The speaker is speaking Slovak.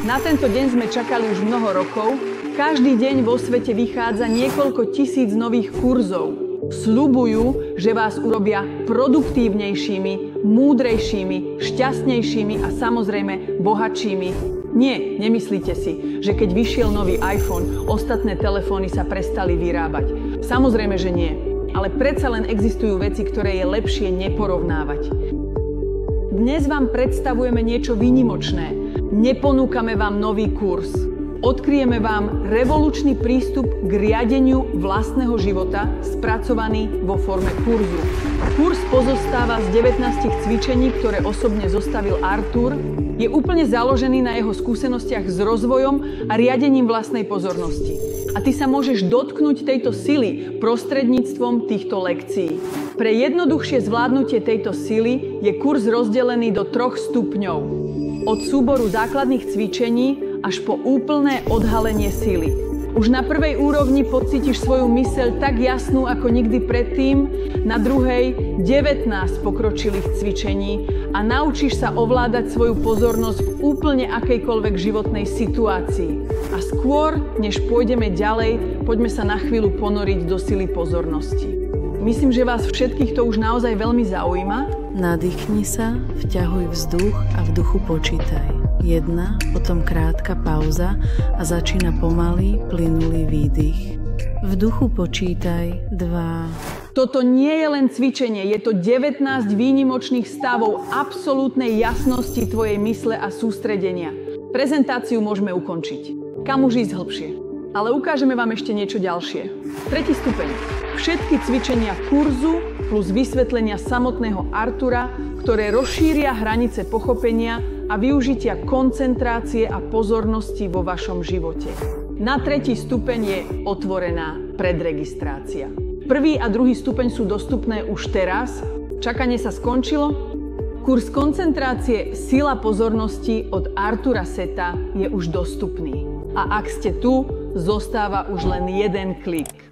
Na tento deň sme čakali už mnoho rokov. Každý deň vo svete vychádza niekoľko tisíc nových kurzov. Sľubujú, že vás urobia produktívnejšími, múdrejšími, šťastnejšími a samozrejme bohatšími. Nie, nemyslíte si, že keď vyšiel nový iPhone, ostatné telefóny sa prestali vyrábať. Samozrejme, že nie. Ale predsa len existujú veci, ktoré je lepšie neporovnávať. Dnes vám predstavujeme niečo výnimočné. Neponúkame vám nový kurz. Odkryjeme vám revolučný prístup k riadeniu vlastného života, spracovaný vo forme kurzu. Kurz pozostáva z 19 cvičení, ktoré osobne zostavil Artur. Je úplne založený na jeho skúsenostiach s rozvojom a riadením vlastnej pozornosti. A ty sa môžeš dotknúť tejto sily prostredníctvom týchto lekcií. Pre jednoduchšie zvládnutie tejto sily je kurz rozdelený do 3 stupňov. Od súboru základných cvičení až po úplné odhalenie sily. Už na prvej úrovni pocítiš svoju myseľ tak jasnú ako nikdy predtým, na druhej 19 pokročilých cvičení a naučíš sa ovládať svoju pozornosť v úplne akejkoľvek životnej situácii. A skôr, než pôjdeme ďalej, poďme sa na chvíľu ponoriť do sily pozornosti. Myslím, že vás všetkých to už naozaj veľmi zaujíma. Nadýchni sa, vťahuj vzduch a v duchu počítaj. 1, potom krátka pauza a začína pomalý, plynulý výdych. V duchu počítaj 2. Toto nie je len cvičenie, je to 19 výnimočných stavov absolútnej jasnosti tvojej mysle a sústredenia. Prezentáciu môžeme ukončiť. Kam už ísť hlbšie? Ale ukážeme vám ešte niečo ďalšie. 3. stupeň. Všetky cvičenia kurzu plus vysvetlenia samotného Artura, ktoré rozšíria hranice pochopenia a využitia koncentrácie a pozornosti vo vašom živote. Na 3. stupeň je otvorená predregistrácia. 1. a 2. stupeň sú dostupné už teraz. Čakanie sa skončilo. Kurz koncentrácie Sila pozornosti od Artura Seta je už dostupný. A ak ste tu, zostáva už len jeden klik.